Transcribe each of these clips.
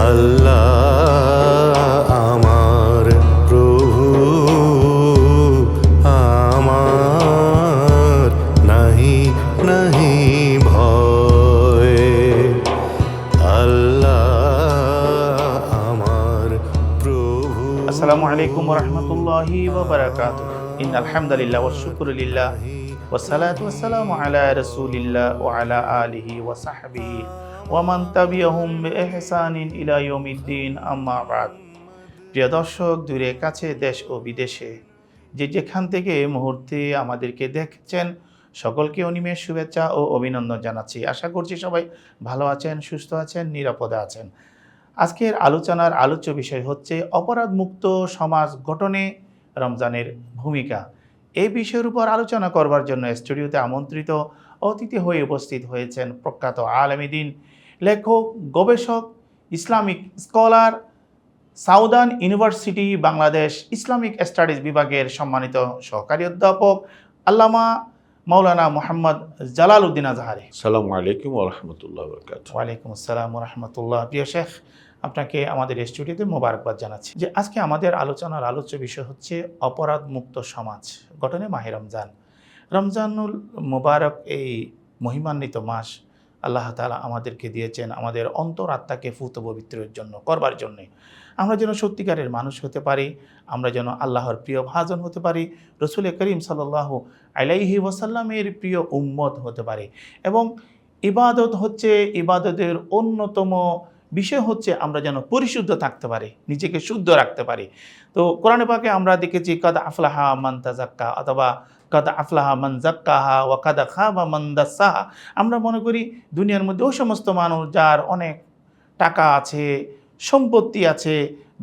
আল্লাহ আমার প্রভু, আমার নাহি নাহি ভয়। আল্লাহ আমার প্রভু। আসসালামু আলাইকুম ওয়া রাহমাতুল্লাহি ওয়া বারাকাতুহু। ইন্নাল হামদালিল্লাহ ওয়াশ শুকরু লিল্লাহ ওয়াস সালাতু ওয়াস সালামু আলা রাসূলিল্লাহ ওয়া আলা আলিহি ওয়া সাহবিহি ওয়া মান তাবিআহুম বিইহসানিন ইলা ইয়াউমিদ্দিন, আম্মা বাদ। প্রিয় দর্শক, দূরে কাছে, দেশ ও বিদেশে যে যেখান থেকে এই মুহূর্তে আমাদেরকে দেখছেন, সকলকে অনিমেষ শুভেচ্ছা ও অভিনন্দন জানাচ্ছি। আশা করছি সবাই ভালো আছেন, সুস্থ আছেন, নিরাপদে আছেন। আজকের আলোচনার আলোচ্য বিষয় হচ্ছে অপরাধমুক্ত সমাজ গঠনে রমজানের ভূমিকা। এই বিষয়ের উপর আলোচনা করবার জন্য স্টুডিওতে আমন্ত্রিত অতিথি হয়ে উপস্থিত হয়েছেন প্রখ্যাত আলেমে দ্বীন, লেখক, গবেষক, Islamic scholar, southern university Bangladesh Islamic studies বিভাগের সম্মানিত সহকারী অধ্যাপক আল্লামা মাওলানা মোহাম্মদ জালাল উদ্দিন আজহারি। আসসালামু আলাইকুম ওয়া রাহমাতুল্লাহি ওয়া বারাকাতুহু। ওয়ালাইকুম আসসালাম ওয়া রাহমাতুল্লাহ। প্রিয় শেখ, আপনাকে আমাদের স্টুডিওতে মোবারকবাদ জানাচ্ছি যে আজকে আমাদের আলোচনার আলোচ্য বিষয় হচ্ছে অপরাধ মুক্ত সমাজ গঠনে মাহে রমজান। রমজানুল মুবারক, এই মহিমান্বিত মাস আল্লাহ তাআলা আমাদেরকে দিয়েছেন আমাদের অন্তর আত্মাকে ফুত পবিত্রের জন্য করবার জন্যে। আমরা যেন সত্যিকারের মানুষ হতে পারি, আমরা যেন আল্লাহর প্রিয় ভাজন হতে পারি, রসুল করিম সাল্লাল্লাহু আলাইহি ওয়াসাল্লামের প্রিয় উম্মত হতে পারি। এবং ইবাদত হচ্ছে, ইবাদতের অন্যতম বিষয় হচ্ছে আমরা যেন পরিশুদ্ধ থাকতে পারি, নিজেকে শুদ্ধ রাখতে পারি। তো কোরআনে পাকে আমরা দেখেছি কাদ আফলাহা মান তাজাক্কা, অথবা কাদ আফলাহা মান জাক্কাহা ওয়া কাদ খাবা মান দাসসাহা। আমরা মনে করি দুনিয়ার মধ্যে ওই সমস্ত মানুষ যার অনেক টাকা আছে, সম্পত্তি আছে,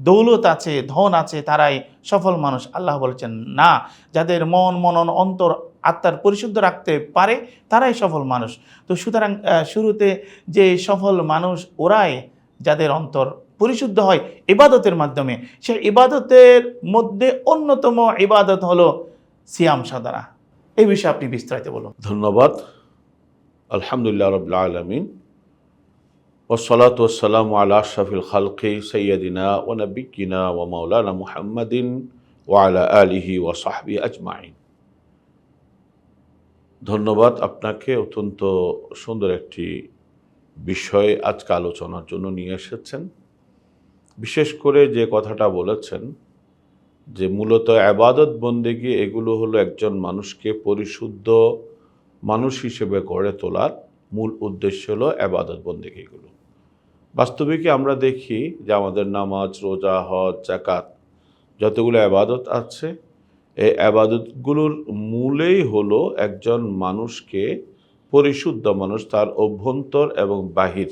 দৌলত আছে, ধন আছে, তারাই সফল মানুষ। আল্লাহ বলেছেন না, যাদের মন, মনন, অন্তর, আত্মার পরিশুদ্ধ রাখতে পারে তারাই সফল মানুষ। তো সুতরাং শুরুতে যে সফল মানুষ ওরাই যাদের অন্তর পরিশুদ্ধ হয় ইবাদতের মাধ্যমে। সেই ইবাদতের মধ্যে অন্যতম ইবাদত হলো সিয়াম সাধনা। এই বিষয়ে আপনি বিস্তারিত বলুন। ধন্যবাদ। আলহামদুলিল্লাহ রাব্বিল আলামিন, ওয়াসসালাতু ওয়াসসালামু আলা আশরাফিল খালকি সাইয়্যিদিনা ওয়া নাবিয়্যিনা ওয়া মাওলানা মুহাম্মাদিন ওয়া আলা আলিহি ওয়া সাহবিহি আজমাইন। ধন্যবাদ আপনাকে, অত্যন্ত সুন্দর একটি বিষয় আজকে আলোচনার জন্য নিয়ে এসেছেন। বিশেষ করে যে কথাটা বলেছেন যে মূলত ইবাদত বন্দেগী, এগুলো হলো একজন মানুষকে পরিশুদ্ধ মানুষ হিসেবে গড়ে তোলার মূল উদ্দেশ্য হলো ইবাদত বন্দেগীগুলো। বাস্তবিকই আমরা দেখি যে আমাদের নামাজ, রোজা, হজ, যাকাত যতগুলো ইবাদত আছে, এই ইবাদতগুলোর মূলেই হলো একজন মানুষকে পরিশুদ্ধ মানুষ, তার অভ্যন্তর এবং বাহির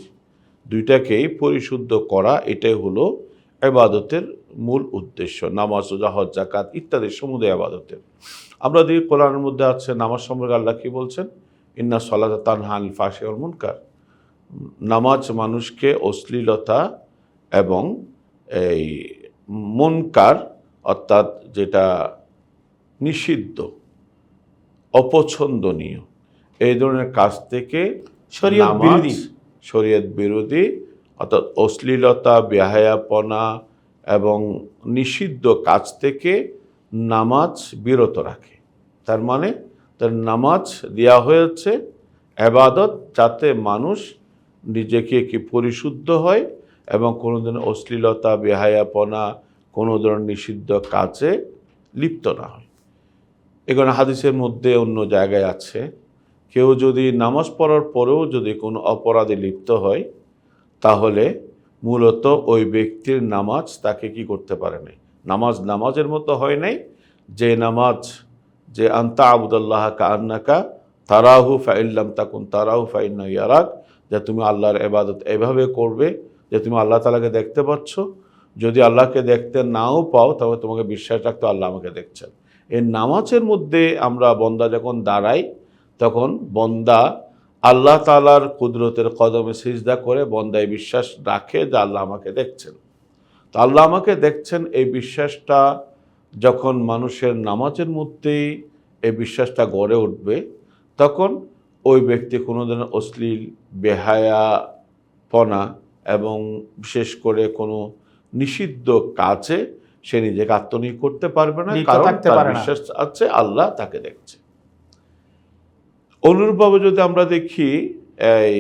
দুইটাকেই পরিশুদ্ধ করা, এটাই হলো ইবাদতের মূল উদ্দেশ্য। নামাজ, রোজা, হজ, যাকাত ইত্যাদি সমুদায় ইবাদতের। আমরা দেখি কোরআনের মধ্যে আছে নামাজ সম্পর্কে আল্লাহ কি বলছেন, ইন্না সলাতা তানহা আনিল ফাহশাই ওয়াল মুনকার। নামাজ মানুষকে অশ্লীলতা এবং এই মুনকার, অর্থাৎ যেটা নিষিদ্ধ, অপছন্দনীয়, এই ধরনের কাজ থেকে শরীয়ত বিরোধী অর্থাৎ অশ্লীলতা, বেহায়াপনা এবং নিষিদ্ধ কাজ থেকে নামাজ বিরত রাখে। তার মানে তার নামাজ দেওয়া হয়েছে ইবাদত, যাতে মানুষ নিজেকে কি পরিশুদ্ধ হয় এবং কোনো ধরনের অশ্লীলতা, বেহায়াপনা, কোনো ধরনের নিষিদ্ধ কাজে লিপ্ত না হয়। এখানে হাদিসের মধ্যে অন্য জায়গায় আছে, কেউ যদি নামাজ পড়ার পরেও যদি কোনো অপরাধে লিপ্ত হয়, তাহলে মূলত ওই ব্যক্তির নামাজ তাকে কি করতে পারে নাই, নামাজের মতো হয় নাই। যে নামাজ, যে আনতা আবুদাল্লাহ কাআন্নাকা তারাহু ফাইল্লাম তাকুন তারাহু ফাইন্নাহু ইয়ারাক, যে তুমি আল্লাহর ইবাদত এভাবে করবে যে তুমি আল্লাহ তাআলাকে দেখতে পাচ্ছ, যদি আল্লাহকে দেখতে নাও পাও তবে তোমাকে বিশ্বাস রাখতে আল্লাহ আমাকে দেখছেন। এই নামাজের মধ্যে আমরা বন্দা যখন দাঁড়াই, তখন বন্দা আল্লাহ তাআলার কুদরতের কদমে সিজদা করে বন্দায় বিশ্বাস রাখে যে আল্লাহ আমাকে দেখছেন। তো আল্লাহ আমাকে দেখছেন, এই বিশ্বাসটা যখন মানুষের নামাজের মধ্যেই এই বিশ্বাসটা গড়ে উঠবে, তখন ওই ব্যক্তি কোনো ধরনের অশ্লীল, বেহায়াপনা এবং বিশেষ করে কোনো নিষিদ্ধ কাজে সে নিজেকে আত্মনিয়োগ করতে পারবে না, লিপ্ত কারণ থাকতে তার পারে না। বিশ্বাস আছে আল্লাহ তাকে দেখছে। অনুরূপভাবে যদি আমরা দেখি এই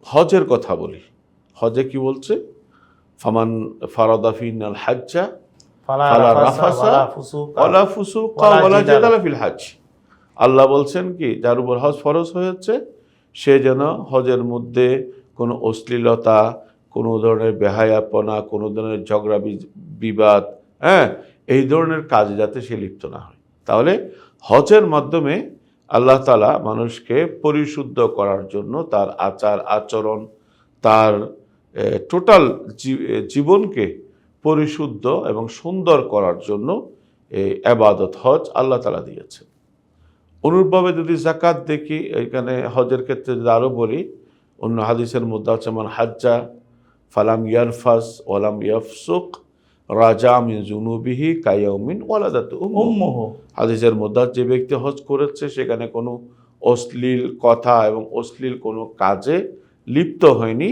হজের কথা বলি, হজে কি বলছে? ফামান ফারাদা ফিনাল হাজ্জা ফালা ফালা রাফাসা রাফাসা ওয়ালা ফুসুকা ওয়ালা ফুসুকা ওয়ালা ওয়ালা জিদালা জিদালা ফিল হজ। আল্লাহ বলছেন কি, যার উপর হজ ফরজ হয়েছে সে যেন হজের মধ্যে কোনো অশ্লীলতা, কোনো ধরনের বেহায়াপনা, কোনো ধরনের ঝগড়া বিবাদ, এই ধরনের কাজে যাতে সে লিপ্ত না হয়। তাহলে হজের মাধ্যমে আল্লাহ তাআলা মানুষকে পরিশুদ্ধ করার জন্য তার আচার আচরণ, তার টোটাল জীবনকে পরিশুদ্ধ এবং সুন্দর করার জন্য এই ইবাদত হজ আল্লাহ তাআলা দিয়েছেন। অনুরূপভাবে যদি যাকাত দেখি, এখানে হজের ক্ষেত্রে যদি আরও বলি, অন্য হাদিসের মধ্যে আছে মান হাজ্জা ফালাম ইয়ারফাস ওয়ালাম ইয়াফসুক রাজা মিন জুনুবিহি কায়াউমিন ওয়ালাদাতু উম্মুহু। হাদিসের মধ্যে যে ব্যক্তি হজ করেছে সেখানে কোনো অশ্লীল কথা এবং অশ্লীল কোনো কাজে লিপ্ত হয়নি,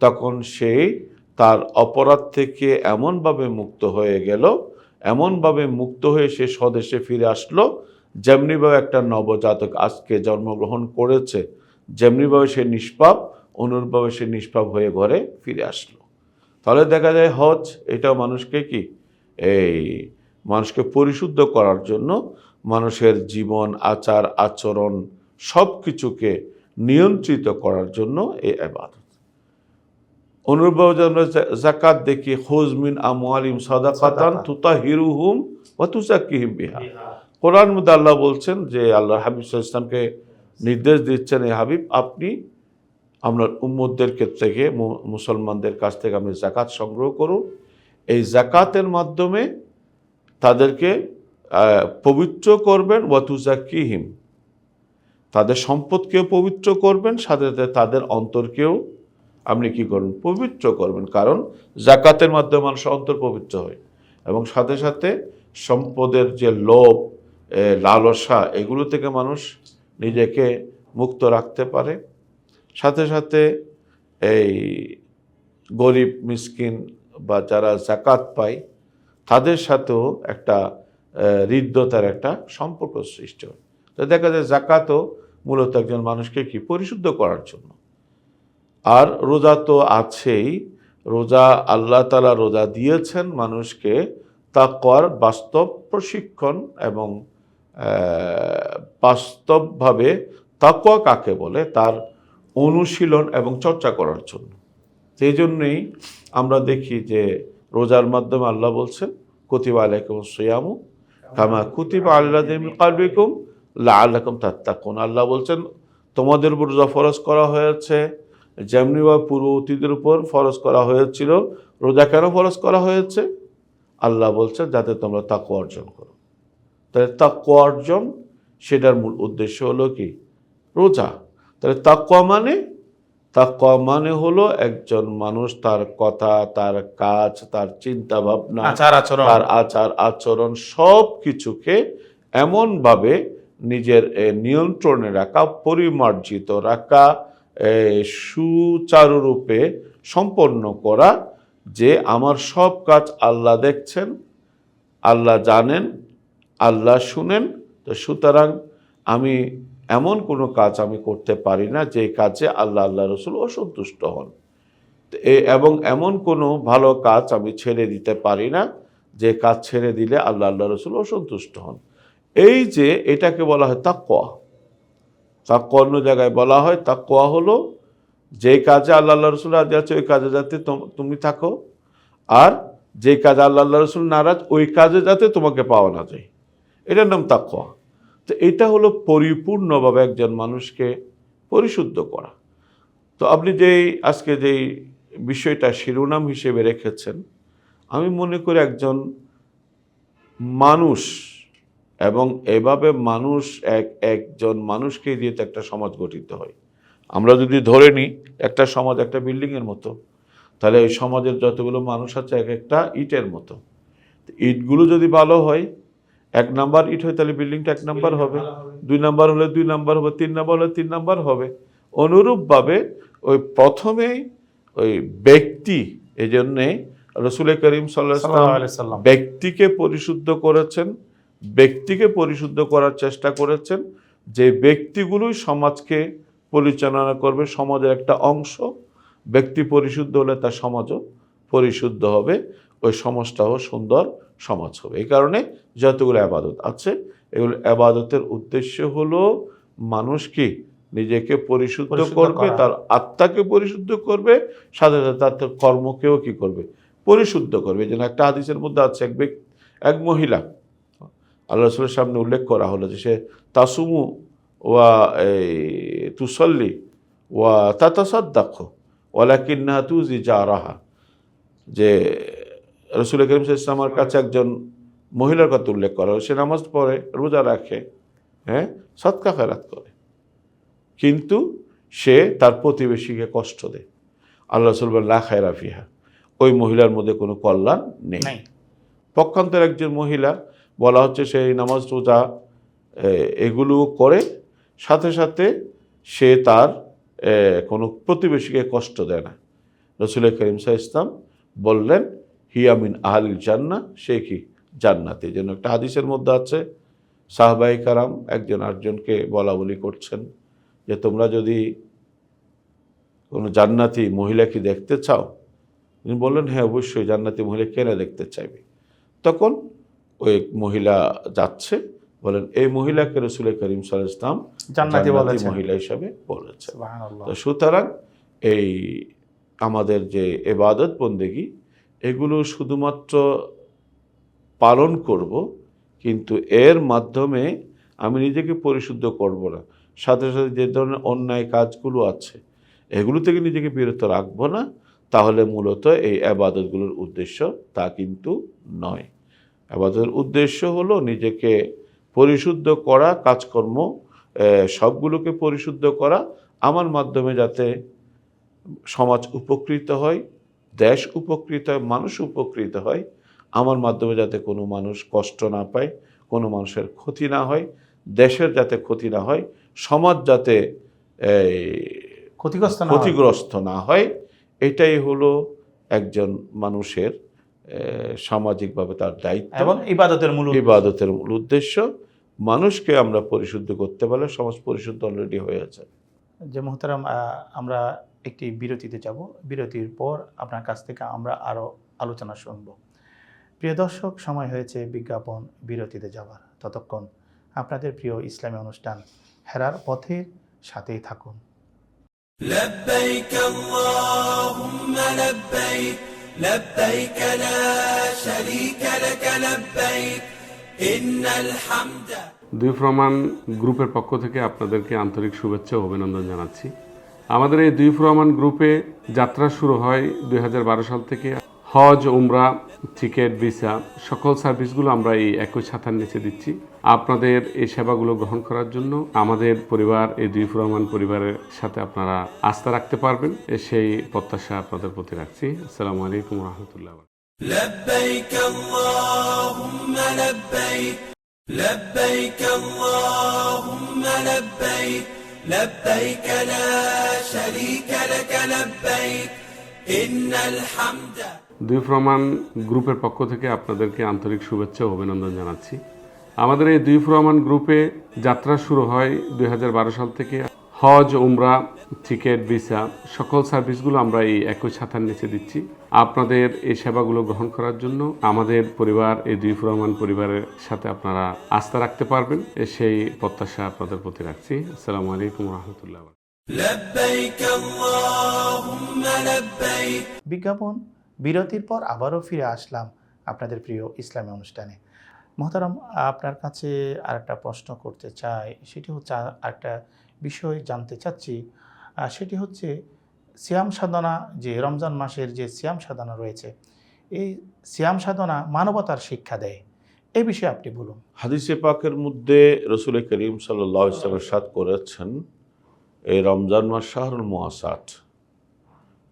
তখন সে তার অপরাধ থেকে এমনভাবে মুক্ত হয়ে গেল, এমনভাবে মুক্ত হয়ে সে স্বদেশে ফিরে আসলো, যেমনিভাবে একটা নবজাতক আজকে জন্মগ্রহণ করেছে, যেমনিভাবে সে নিষ্পাপ, অনুরূপভাবে সে নিষ্পাপ হয়ে ঘরে ফিরে আসলো। তাহলে দেখা যায় হজ এটাও মানুষকে কি, এই মানুষকে পরিশুদ্ধ করার জন্য, মানুষের জীবন আচার আচরণ সব কিছুকে নিয়ন্ত্রিত করার জন্য এই ইবাদত। অনুরূপভাবে যদি আমরা যাকাত দেখি, খুয মিন আমওয়ালিহিম সাদাকাতান তুতাহিরুহুম ওয়া তুযাক্কিহিম বিহা। কোরআন মধ্যে আল্লাহ বলছেন যে আল্লাহ হাবিব সাল্লাল্লাহু আলাইহি ওয়াসাল্লামকে নির্দেশ দিচ্ছেন, এই হাবিব আপনি আপনার উম্মতদের থেকে, মুসলমানদের কাছ থেকে আপনি যাকাত সংগ্রহ করুন। এই যাকাতের মাধ্যমে তাদেরকে পবিত্র করবেন, ওয়া তুযাক্কিহিম, তাদের সম্পদকেও পবিত্র করবেন, সাথে সাথে তাদের অন্তরকেও আপনি কি করবেন, পবিত্র করবেন। কারণ যাকাতের মাধ্যমে মানুষের অন্তর পবিত্র হয়, এবং সাথে সাথে সম্পদের যে লোভ, লালসা, এগুলো থেকে মানুষ নিজেকে মুক্ত রাখতে পারে। সাথে সাথে এই গরিব মিসকিন বা যারা যাকাত পায় তাদের সাথেও একটা হৃদ্যতার একটা সম্পর্ক সৃষ্টি হয়। তো দেখা যায় যাকাতও মূলত একজন মানুষকে কি পরিশুদ্ধ করার জন্য। আর রোজা তো আছেই, রোজা আল্লাহ তাআলা রোজা দিয়েছেন মানুষকে তাকওয়ার বাস্তব প্রশিক্ষণ এবং বাস্তবভাবে তাকওয়া কাকে বলে তার অনুশীলন এবং চর্চা করার জন্য। সেই জন্যই আমরা দেখি যে রোজার মাধ্যমে আল্লাহ বলছেন কুতিবা আলাইকুমুস সিয়ামু কামা কুতিবা আলাল্লাযিনা মিন ক্বাবলিকুম লাআল্লাকুম তাত্তাকুন। আল্লাহ বলছেন তোমাদের উপর রোজা ফরজ করা হয়েছে যেমনিভাবে পূর্ববর্তীদের উপর ফরজ করা হয়েছিল। রোজা কেন ফরজ করা হয়েছে? আল্লাহ বলছেন যাতে তোমরা তাকওয়া অর্জন করো। তাহলে তাকওয়া অর্জন, সেটার মূল উদ্দেশ্য হলো কি? রোজা। তাহলে তাকওয়া মানে হলো একজন মানুষ তার কথা, তার কাজ, তার চিন্তা ভাবনা, তার আচার আচরণ সব কিছুকে এমনভাবে নিজের নিয়ন্ত্রণে রাখা, পরিমার্জিত রাখা, সুচারুরূপে সম্পন্ন করা, যে আমার সব কাজ আল্লাহ দেখছেন, আল্লাহ জানেন, আল্লাহ শুনেন। তো সুতরাং আমি এমন কোনো কাজ আমি করতে পারি না যে কাজে আল্লাহ রসুল অসন্তুষ্ট হন, এবং এমন কোনো ভালো কাজ আমি ছেড়ে দিতে পারি না যে কাজ ছেড়ে দিলে আল্লাহ রসুল অসন্তুষ্ট হন। এই যে এটাকে বলা হয় তাকওয়া। তাকওয়া অন্য জায়গায় বলা হয় তাকওয়া হলো যে কাজে আল্লাহ রসুল রাজি আছে ওই কাজে যাতে তুমি থাকো, আর যে কাজে আল্লাহ রসুল নারাজ ওই কাজে যাতে তোমাকে পাওয়া না যায়, এটার নাম তাকওয়া। তো এটা হলো পরিপূর্ণভাবে একজন মানুষকে পরিশুদ্ধ করা। তো আপনি আজকে যেই বিষয়টা শিরোনাম হিসেবে রেখেছেন, আমি মনে করি একজন মানুষ, এবং এভাবে মানুষ একজন মানুষকে দিয়ে তো একটা সমাজ গঠিত হয়। আমরা যদি ধরে নিই একটা সমাজ একটা বিল্ডিংয়ের মতো, তাহলে এই সমাজের যতগুলো মানুষ আছে এক একটা ইটের মতো। ইটগুলো যদি ভালো হয়, 1 নাম্বার ইট হয়, তাহলে বিল্ডিংটা 1 নাম্বার হবে, 2 নাম্বার হলে 2 নাম্বার হবে, 3 নাম্বার হলে 3 নাম্বার হবে। অনুরূপভাবে ওই প্রথমেই ওই ব্যক্তি, এই জন্যে রসুল করিম সাল্লাল্লাহু সাল্লাল্লাহু আলাইহি আলাইহি সাল্লাম ব্যক্তিকে পরিশুদ্ধ করেছেন, ব্যক্তিকে পরিশুদ্ধ করার চেষ্টা করেছেন, যে ব্যক্তিগুলোই সমাজকে পরিচালনা করবে, সমাজের একটা অংশ। ব্যক্তি পরিশুদ্ধ হলে তার সমাজও পরিশুদ্ধ হবে, ওই সমাজটাও সুন্দর সমাজ হবে। এই কারণে যতগুলো আবাদত আছে, এগুলো আবাদতের উদ্দেশ্য হলো মানুষ কি নিজেকে পরিশুদ্ধ পরিশুদ্ধ করবে, করা। তার আত্মাকে পরিশুদ্ধ করবে, সাথে সাথে তার কর্মকেও কি করবে, পরিশুদ্ধ করবে। এই জন্য একটা হাদিসের মধ্যে আছে, এক মহিলা, আল্লাহ রাসূলের সামনে উল্লেখ করা হলো যে সে তাসুমু ওয়া তুসল্লি ওয়া তাতাসাদ্দাকু ওয়ালাকিন্নাহা তুজি জারাহা, যে রাসূল করিম সাল্লাল্লাহু আলাইহি ওয়াসাল্লামের কাছে একজন মহিলার কথা উল্লেখ করা হলো, সে নামাজ পড়ে, রোজা রাখে, হ্যাঁ, সদকা খেরাত করে, কিন্তু সে তার প্রতিবেশীকে কষ্ট দেয়। আল্লাহ রাসূল বলেন লা খায়রা ফিহা, ওই মহিলার মধ্যে কোনো কল্যাণ নেই। নাই। পক্ষান্তর একজন মহিলা বলা হচ্ছে সেই নামাজ রোজা এগুলো করে, সাথে সাথে সে তার কোনো প্রতিবেশীকে কষ্ট দেয় না। রাসূল করিম সাল্লাল্লাহু আলাইহি ওয়াসাল্লাম বললেন হিয়া মিন আহলিল জান্নাহ, সে কি জান্নাতি। যেন একটা হাদিসের মধ্যে আছে, সাহাবায়ে কারাম একজন আরেকজনকে বলা বলি করছেন যে তোমরা যদি কোনো জান্নাতি মহিলা কি দেখতে চাও? তিনি বললেন হ্যাঁ অবশ্যই, জান্নাতি মহিলা কেন দেখতে চাইবে? তখন ওই মহিলা যাচ্ছে, বলেন এই মহিলাকে রাসূল করিম সাল্লাল্লাহু আলাইহি ওয়াসাল্লাম জান্নাতি বলেছেন। মহিলা হিসাবে বলেছেন। সুবহানাল্লাহ। তো সুতরাং এই আমাদের যে ইবাদত বন্দেগী, এগুলো শুধুমাত্র পালন করব, কিন্তু এর মাধ্যমে আমি নিজেকে পরিশুদ্ধ করব না, সাথে সাথে যে ধরনের অন্যায় কাজগুলো আছে এগুলো থেকে নিজেকে বিরত রাখবো না, তাহলে মূলত এই ইবাদতগুলোর উদ্দেশ্য তা কিন্তু নয়। ইবাদতের উদ্দেশ্য হলো নিজেকে পরিশুদ্ধ করা, কাজকর্ম সবগুলোকে পরিশুদ্ধ করা, আমার মাধ্যমে যাতে সমাজ উপকৃত হয়, দেশ উপকৃত হয়, মানুষ উপকৃত হয়, আমার মাধ্যমে যাতে কোনো মানুষ কষ্ট না পায়, কোনো মানুষের ক্ষতি না হয়, দেশের যাতে ক্ষতি না হয়, সমাজ যাতে ক্ষতিগ্রস্ত না হয়, এটাই হলো একজন মানুষের সামাজিকভাবে তার দায়িত্ব এবং ইবাদতের মূল ইবাদতের মূল উদ্দেশ্য। মানুষকে আমরা পরিশুদ্ধ করতে পারলে সমাজ পরিশুদ্ধ অলরেডি হয়ে আছে। যে মোহতারাম, আমরা একটি বিরতিতে যাব। বিরতির পর আপনার কাছ থেকে আমরা আরও আলোচনা শুনব। প্রিয় দর্শক, সময় হয়েছে বিজ্ঞাপন বিরতিতে যাবার। ততক্ষণ আপনাদের প্রিয় ইসলামী অনুষ্ঠান হেরার পথের সাথেই থাকুন। لبيك اللهم لبيك لبيك لا شريك لك لبيك إن الحمد। দুই প্রমাণ গ্রুপের পক্ষ থেকে আপনাদেরকে আন্তরিক শুভেচ্ছা ও অভিনন্দন জানাচ্ছি। আমাদের এই দুই প্রমাণ গ্রুপে যাত্রা শুরু হয় 2012 সাল থেকে। হজ, উমরা, টিকেট, ভিসা সকল সার্ভিসগুলো আমরা এই একই ছাতার নিচে দিচ্ছি। আপনাদের এই সেবাগুলো গ্রহণ করার জন্য আমাদের পরিবার, এই দুই প্রমাণ পরিবারের সাথে আপনারা আস্থা রাখতে পারবেন, সেই প্রত্যাশা আপনাদের প্রতি রাখছি। আসসালামু আলাইকুম রহমতুল্লাহ। لبيك اللهم لبيك لبيك اللهم لبيك لبيك لا شريك لك لبيك إن الحمد। দুই প্রমাণ গ্রুপের পক্ষ থেকে আপনাদেরকে আন্তরিক শুভেচ্ছা ও অভিনন্দন জানাচ্ছি। আমাদের এই দুই প্রমাণ গ্রুপে যাত্রা শুরু হয় 2012 সাল থেকে। হজ, উমরা, টিকেট, ভিসা সকল সার্ভিসগুলো আমরা এই একই ছাতার নিচে দিচ্ছি। আপনাদের এই সেবাগুলো গ্রহণ করার জন্য আমাদের পরিবার, এই দুই প্রমাণ পরিবারের সাথে আপনারা আস্থা রাখতে পারবেন, সেই প্রত্যাশা আপনাদের প্রতি রাখছি। আসসালামু আলাইকুম রহমতুল্লাহ। لبيك اللهم لبيك। বিজ্ঞাপন বিরতির পর আবারও ফিরে আসলাম আপনাদের প্রিয় ইসলামী অনুষ্ঠানে। মোহতারাম, আপনার কাছে আরেকটা প্রশ্ন করতে চাই, সেটি হচ্ছে আরেকটা বিষয় জানতে চাচ্ছি, সেটি হচ্ছে সিয়াম সাধনা, যে রমজান মাসের যে সিয়াম সাধনা রয়েছে, এই সিয়াম সাধনা মানবতার শিক্ষা দেয়, এই বিষয়ে আপনি বলুন। হাদিসে পাকের মধ্যে রাসূল করিম সাল্লাল্লাহু আলাইহি ওয়াসাল্লাম ইরশাদ করেছেন, এই রমজান মাস শাহরুল মুআসাত।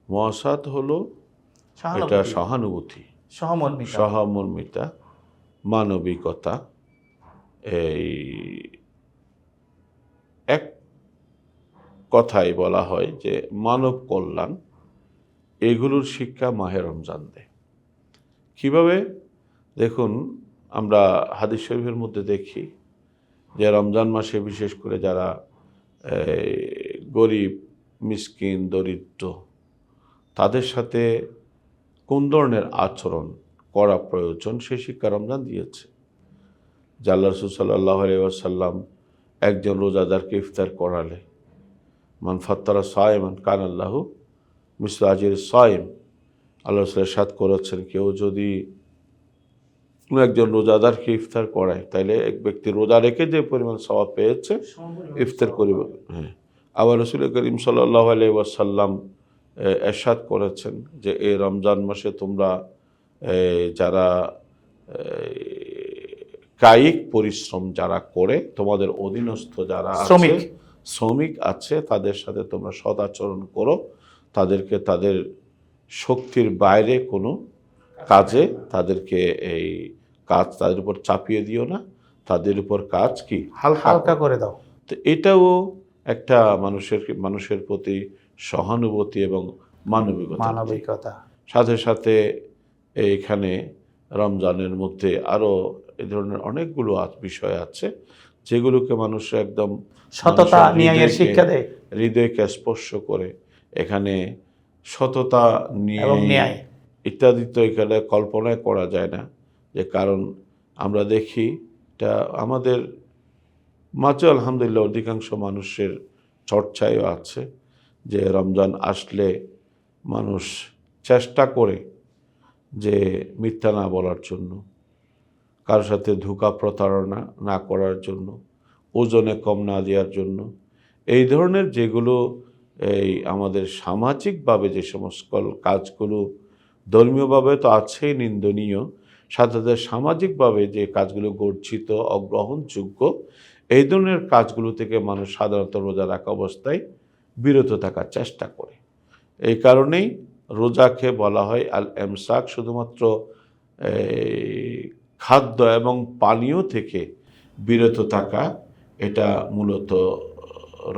মুআসাত হলো এটা সহানুভূতি, সহমর্মিতা, মানবিকতা। এই এক কথায় বলা হয় যে মানব কল্যাণ, এগুলোর শিক্ষা মাহে রমজান দেয়। কীভাবে? দেখুন, আমরা হাদিস শরীফের মধ্যে দেখি যে রমজান মাসে বিশেষ করে যারা গরিব, মিসকিন, দরিদ্র, তাদের সাথে কোন ধরনের আচরণ করা প্রয়োজন সেই শিক্ষা রমজান দিয়েছে। যে আল্লাহ রাসূল সাল্লাল্লাহু আলাইহি ওয়াসাল্লাম একজন রোজাদারকে ইফতার করালে, মান ফাত্তারা সায়মান কান আল্লাহু মিসলু আজরিস সায়ম, আল্লাহ রাসূল ইরশাদ করেছেন, কেউ যদি কোনো একজন রোজাদারকে ইফতার করায় তাহলে এক ব্যক্তি রোজা রেখে যে পরিমাণ সওয়াব পেয়েছে ইফতার করিবে। হ্যাঁ, আবার রাসূল করিম সাল্লাল্লাহু আলাইহি ওয়াসাল্লাম ইরশাদ করেছেন যে এই রমজান মাসে তোমরা যারা কায়িক পরিশ্রম যারা করে, তোমাদের অধীনস্থ যারা আছে, শ্রমিক আছে, তাদের সাথে তোমরা সদাচরণ করো, তাদেরকে তাদের শক্তির বাইরে কোনো কাজে তাদেরকে এই কাজ তাদের উপর চাপিয়ে দিও না, তাদের উপর কাজ কি হালকা করে দাও। তো এটাও একটা মানুষের প্রতি সহানুভূতি এবং মানবিকতা। সাথে সাথে এইখানে রমজানের মধ্যে আরও এই ধরনের অনেকগুলো বিষয় আছে যেগুলোকে মানুষ একদম সততা, ন্যায়ের শিক্ষা দেয়, হৃদয়কে স্পর্শ করে। এখানে সততা, ন্যায় ইত্যাদি তো এখানে কল্পনায় করা যায় না। যে কারণ আমরা দেখি এটা আমাদের মাঝে আলহামদুলিল্লাহ অধিকাংশ মানুষের চর্চায়ও আছে যে রমজান আসলে মানুষ চেষ্টা করে যে মিথ্যা না বলার জন্য, কারোর সাথে ধোঁকা প্রতারণা না করার জন্য, ওজনে কম না দেওয়ার জন্য, এই ধরনের যেগুলো এই আমাদের সামাজিকভাবে যে সমস্ত কাজগুলো ধর্মীয়ভাবে তো আছেই নিন্দনীয়, সাথে সাথে সামাজিকভাবে যে কাজগুলো গর্জিত, অগ্রহণযোগ্য, এই ধরনের কাজগুলো থেকে মানুষ সাধারণত রোজা রাখা অবস্থায় বিরত থাকার চেষ্টা করে। এই কারণেই রোজাকে বলা হয় আল এমসাক, শুধুমাত্র খাদ্য এবং পানীয় থেকে বিরত থাকা। এটা মূলত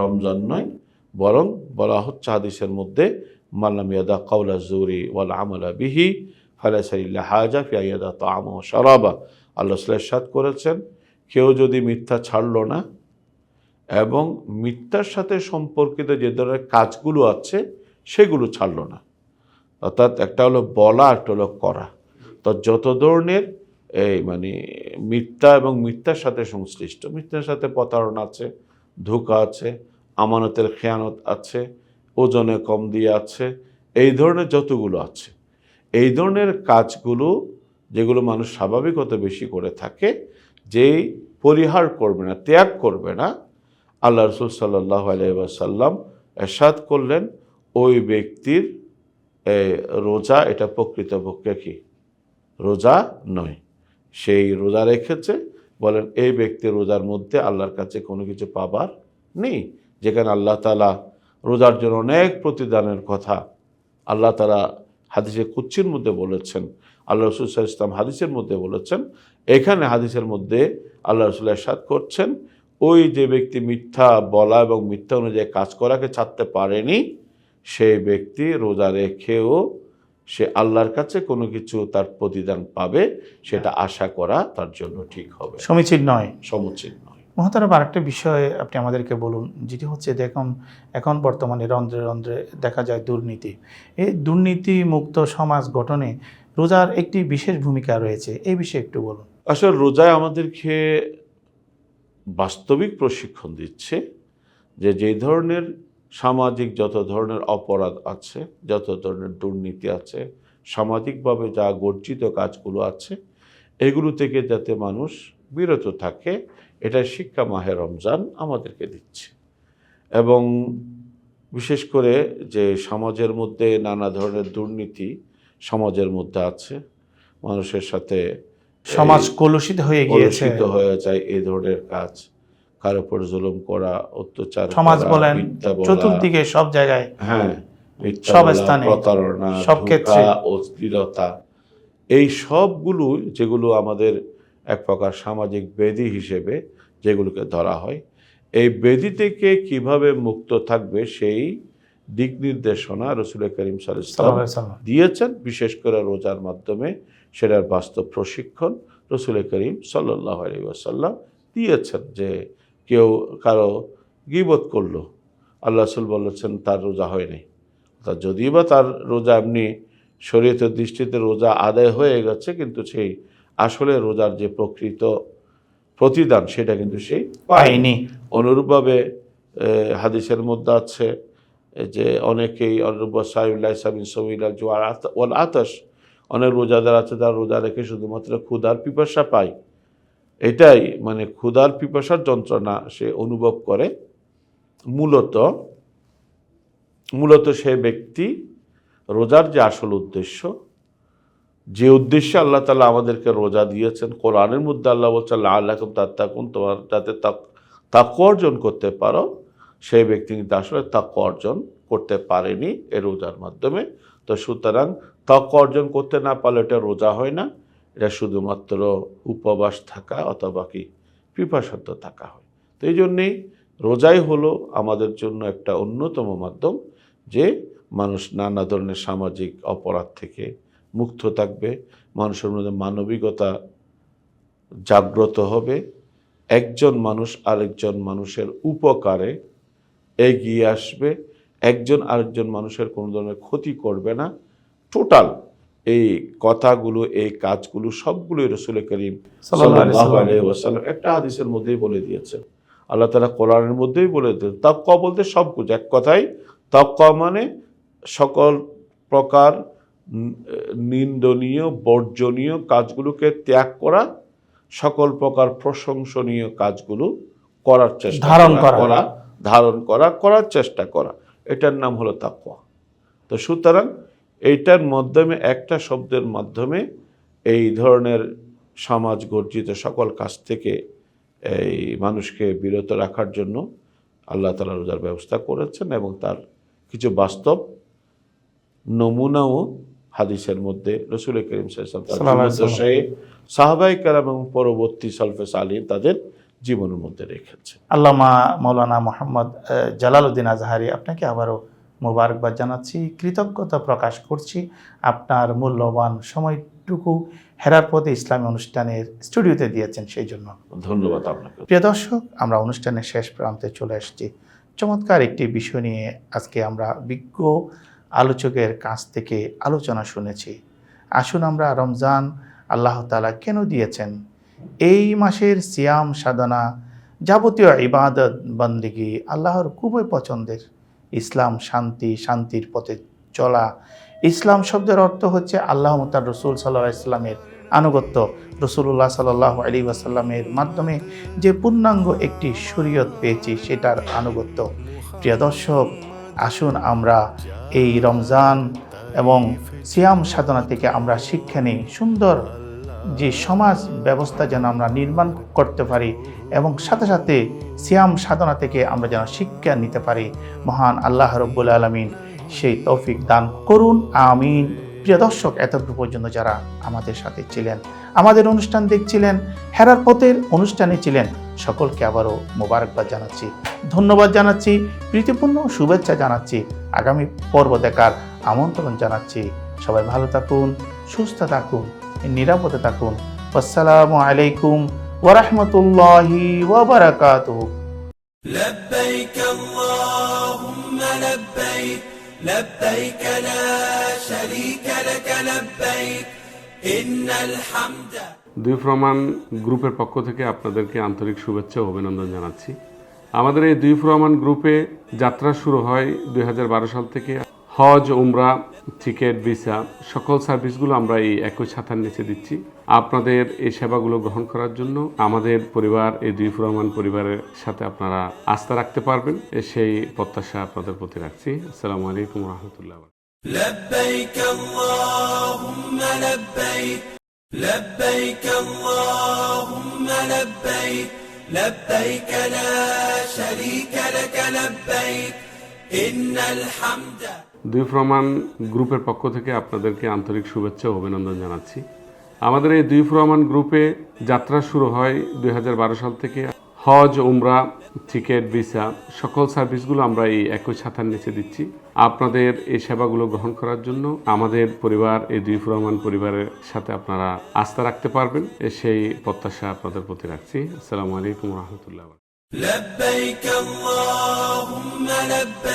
রমজান নয়, বরং বলা হচ্ছে হাদিসের মধ্যে মাল্লাম ইয়াদা কাওলা জুরি ওয়াল আমালা বিহি ফালাইসা লিল্লাহি হাজা ফি ইয়াদা তাআমা ওয়া শারাবা। আল্লাহ ইরশাদ করেছেন, কেউ যদি মিথ্যা ছাড়লো না এবং মিথ্যার সাথে সম্পর্কিত যে ধরনের কাজগুলো আছে সেগুলো ছাড়লো না, অর্থাৎ একটা হলো বলা, একটা হলো করা। তো যত ধরনের মিথ্যা এবং মিথ্যার সাথে সংশ্লিষ্ট, মিথ্যার সাথে প্রতারণা আছে, ধোঁকা আছে, আমানতের খেয়ানত আছে, ওজনে কম দিয়ে আছে, এই ধরনের যতগুলো আছে, এই ধরনের কাজগুলো যেগুলো মানুষ স্বাভাবিকত বেশি করে থাকে, যেই পরিহার করবে না, ত্যাগ করবে না, আল্লাহ রাসূল সাল্লাল্লাহু আলাইহি ওয়াসাল্লাম ইরশাদ করলেন ওই ব্যক্তির রোজা এটা প্রকৃতপক্ষে কি রোজা নয়। সেই রোজা রেখেছে, বলেন এই ব্যক্তির রোজার মধ্যে আল্লাহর কাছে কোনো কিছু পাবার নেই। যেখানে আল্লাহ তাআলা রোজার জন্য অনেক প্রতিদানের কথা আল্লাহ তাআলা হাদিসে কুদসির মধ্যে বলেছেন, আল্লাহ রাসূল সাল্লাল্লাহু আলাইহি ওয়াসাল্লাম হাদিসের মধ্যে বলেছেন। এখানে হাদিসের মধ্যে আল্লাহ রাসূল ইরশাদ করছেন, ওই যে ব্যক্তি মিথ্যা বলা এবং মিথ্যা অনুযায়ী কাজ করাকে ছাড়তে পারেনি, সেই ব্যক্তি রোজা রেখেও সে আল্লাহর কাছে কোনো কিছু তার প্রতিদান পাবে, সেটা আশা করা তার জন্য ঠিক হবে, সমীচীন নয়। মহতারাম, আরেকটা বিষয় আপনি আমাদেরকে বলুন, যেটি হচ্ছে এখন বর্তমানে রন্ধ্রে রন্ধ্রে দেখা যায় দুর্নীতি। এই দুর্নীতি মুক্ত সমাজ গঠনে রোজার একটি বিশেষ ভূমিকা রয়েছে, এই বিষয়ে একটু বলুন। আসলে রোজায় আমাদেরকে বাস্তবিক প্রশিক্ষণ দিচ্ছে যে যেই ধরনের সামাজিক যত ধরনের অপরাধ আছে, যত ধরনের দুর্নীতি আছে, সামাজিকভাবে যা গর্জিত কাজগুলো আছে, এগুলো থেকে যাতে মানুষ বিরত থাকে, এটা শিক্ষা মাহে রমজান আমাদেরকে দিচ্ছে। এবং বিশেষ করে যে সমাজের মধ্যে নানা ধরনের দুর্নীতি সমাজের মধ্যে আছে, মানুষের সাথে সমাজ কলুষিত হয়ে যায় এই ধরনের কাজ, কার উপর জুলুম করা, অত্যাচার, সমাজ বলেন চতুর্দিকে সব জায়গায়, হ্যাঁ, সব স্থানে প্রতারণা, সব ক্ষেত্রে অশ্লীলতা, এই সবগুলো যেগুলো আমাদের এক প্রকার সামাজিক ব্যাধি হিসেবে যেগুলোকে ধরা হয়, এই ব্যাধি থেকে কিভাবে মুক্ত থাকবে সেই দিক নির্দেশনা রসুল করিম সাল্লাল্লাহু আলাইহি সাল্লাল্লাহু ওয়াসাল্লাম আলাইহি ওয়াসাল্লাম। দিয়েছেন, বিশেষ করে রোজার মাধ্যমে সেটার বাস্তব প্রশিক্ষণ রসুল করিম সাল্লাল্লাহু আলাইহি ওয়াসাল্লাম দিয়েছেন। যে কেউ কারো গীবত করলো, আল্লাহ রাসূল বলেছেন তার রোজা হয় নাই। অর্থাৎ যদিও বা তার রোজা এমনি শরীয়তের দৃষ্টিতে রোজা আদায় হয়ে গেছে, কিন্তু সেই আসলে রোজার যে প্রকৃত প্রতিদান সেটা কিন্তু সেই পায়নি। অনুরূপভাবে হাদিসের মধ্যে আছে যে অনেকেই ওয়াল আতাশ, অনেক রোজাদার আছে যারা রোজা রেখে শুধুমাত্র ক্ষুধার পিপাসা পায়, এটাই মানে ক্ষুধার পিপাসার যন্ত্রণা সে অনুভব করে। মূলত সে ব্যক্তি রোজার যে আসল উদ্দেশ্য, যে উদ্দেশ্যে আল্লাহ তাআলা আমাদেরকে রোজা দিয়েছেন, কোরআনের মধ্যে আল্লাহ বলছেন লাআল্লাকুম তাত্তাকুন, তোমার যাতে তাকওয়া অর্জন করতে পারো, সেই ব্যক্তি কিন্তু আসলে তাকওয়া অর্জন করতে পারেনি এই রোজার মাধ্যমে। তো সুতরাং তাকওয়া অর্জন করতে না পারলে এটা রোজা হয় না, এটা শুধুমাত্র উপবাস থাকা অথবা কি পিপাসার্ত থাকা হয়। তো এই জন্যেই রোজাই হলো আমাদের জন্য একটা অন্যতম মাধ্যম, যে মানুষ নানা ধরনের সামাজিক অপরাধ থেকে মুক্ত থাকবে, মানুষের মধ্যে মানবিকতা জাগ্রত হবে, একজন মানুষ আরেকজন মানুষের উপকারে এগিয়ে আসবে, একজন আরেকজন মানুষের কোনো ধরনের ক্ষতি করবে না। টোটাল এই কথাগুলো, এই কাজগুলো সবগুলোই রাসূল করিম সাল্লাল্লাহু আলাইহি ওয়াসাল্লাম একটা হাদিসের মধ্যেই বলে দিয়েছেন। আল্লাহ তাআলা কোরআনের মধ্যেই বলে দিয়েছেন। তাকওয়া বলতে সব কিছু, এক কথায় তাকওয়া মানে সকল প্রকার নিন্দনীয় বর্জনীয় কাজগুলোকে ত্যাগ করা, সকল প্রকার প্রশংসনীয় কাজগুলো করার চেষ্টা করার চেষ্টা করা, এটার নাম হলো তাকওয়া। তো সুতরাং এইটার মাধ্যমে, একটা শব্দের মাধ্যমে এই ধরনের সমাজ গর্জিত সকল কাজ থেকে এই মানুষকে বিরত রাখার জন্য আল্লাহ তাআলা রোজার ব্যবস্থা করেছেন, এবং তার কিছু বাস্তব নমুনাও হাদিসের মধ্যে রাসূল করিম সাল্লাল্লাহু আলাইহি ওয়াসাল্লাম সাহাবায়ে কেরাম এবং পরবর্তী সালফে সালিহিন তাদের জীবনের মধ্যে রেখেছেন। আল্লামা মাওলানা মোহাম্মদ জালালউদ্দিন আজহারি, আপনাকে আবারও মোবারকবাদ জানাচ্ছি, কৃতজ্ঞতা প্রকাশ করছি আপনার মূল্যবান সময়টুকু হেরার পথে ইসলামী অনুষ্ঠানের স্টুডিওতে দিয়েছেন, সেই জন্য ধন্যবাদ আপনাকে। প্রিয় দর্শক, আমরা অনুষ্ঠানের শেষ প্রান্তে চলে এসেছি। চমৎকার একটি বিষয় নিয়ে আজকে আমরা বিজ্ঞ আলোচকের কাছ থেকে আলোচনা শুনেছি। আসুন আমরা রমজান আল্লাহ তাআলা কেন দিয়েছেন, এই মাসের সিয়াম সাধনা, যাবতীয় ইবাদত বন্দেগী আল্লাহর খুবই পছন্দের। ইসলাম শান্তি, শান্তির পথে চলা। ইসলাম শব্দের অর্থ হচ্ছে আল্লাহ তার রসুল সাল্লাল্লাহু আলাইহি ওয়াসাল্লামের আনুগত্য। রসুল্লাহ সাল্লাল্লাহু আলাইহি ওয়াসাল্লামের মাধ্যমে যে পূর্ণাঙ্গ একটি শরীয়ত পেয়েছি, সেটার আনুগত্য। প্রিয় দর্শক, আসুন আমরা এই রমজান এবং সিয়াম সাধনা থেকে আমরা শিক্ষা নিই, সুন্দর যে সমাজ ব্যবস্থা যেন আমরা নির্মাণ করতে পারি, এবং সাথে সাথে সিয়াম সাধনা থেকে আমরা যেন শিক্ষা নিতে পারি। মহান আল্লাহ রাব্বুল আলামিন সেই তৌফিক দান করুন, আমিন। প্রিয় দর্শক, এতটুকু পর্যন্ত যারা আমাদের সাথে ছিলেন, আমাদের অনুষ্ঠান দেখছিলেন, হেরার পথের অনুষ্ঠানে ছিলেন, সকলকে আবারও মোবারকবাদ জানাচ্ছি, ধন্যবাদ জানাচ্ছি, প্রীতিপূর্ণ শুভেচ্ছা জানাচ্ছি, আগামী পর্ব দেখার আমন্ত্রণ জানাচ্ছি। সবাই ভালো থাকুন, সুস্থ থাকুন, নিরাপদে থাকুন। আসসালামু আলাইকুম ওয়া রাহমাতুল্লাহি ওয়া বারাকাতুহু। لبيك اللهم لبيك لبيك لا شريك لك لبيك إن الحمد। দুই ফ্রমান গ্রুপের পক্ষ থেকে আপনাদেরকে আন্তরিক শুভেচ্ছা ও অভিনন্দন জানাচ্ছি। আমাদের এই দুই ফ্রমান গ্রুপে যাত্রা শুরু হয় 2012 সাল থেকে। হজ, উমরা, টিকিট, ভিসা সকল সার্ভিসগুলো আমরা এই একই ছাতার নিচে দিচ্ছি। আপনাদের এই সেবাগুলো গ্রহণ করার জন্য আমাদের পরিবার, এই দুই ফ্রমান পরিবারের সাথে আপনারা আস্থা রাখতে পারবেন, সেই প্রত্যাশা আপনাদের প্রতি রাখছি। আসসালামু আলাইকুম ওয়া রাহমাতুল্লাহি ওয়া বারাকাতুহু। لبيك اللهم لبيك لبيك اللهم لبيك لبيك لا شريك لك لبيك إن الحمد। দুই ফ্রমান গ্রুপের পক্ষ থেকে আপনাদেরকে আন্তরিক শুভেচ্ছা ও অভিনন্দন জানাচ্ছি। আমাদের এই দুই ফ্রমান গ্রুপে যাত্রা শুরু হয় 2012 সাল থেকে। হজ উমরা টিকিট ভিসা সকল সার্ভিসগুলো আমরা এই একই ছাতার নিচে দিচ্ছি। আপনাদের এই সেবাগুলো গ্রহণ করার জন্য আমাদের পরিবার, এই দুইফুর রহমান পরিবারের সাথে আপনারা আস্থা রাখতে পারবেন, সেই প্রত্যাশা আপনাদের প্রতি রাখছি। আসসালামু আলাইকুম রহমতুল্লাহ। لبيك اللهم لبيك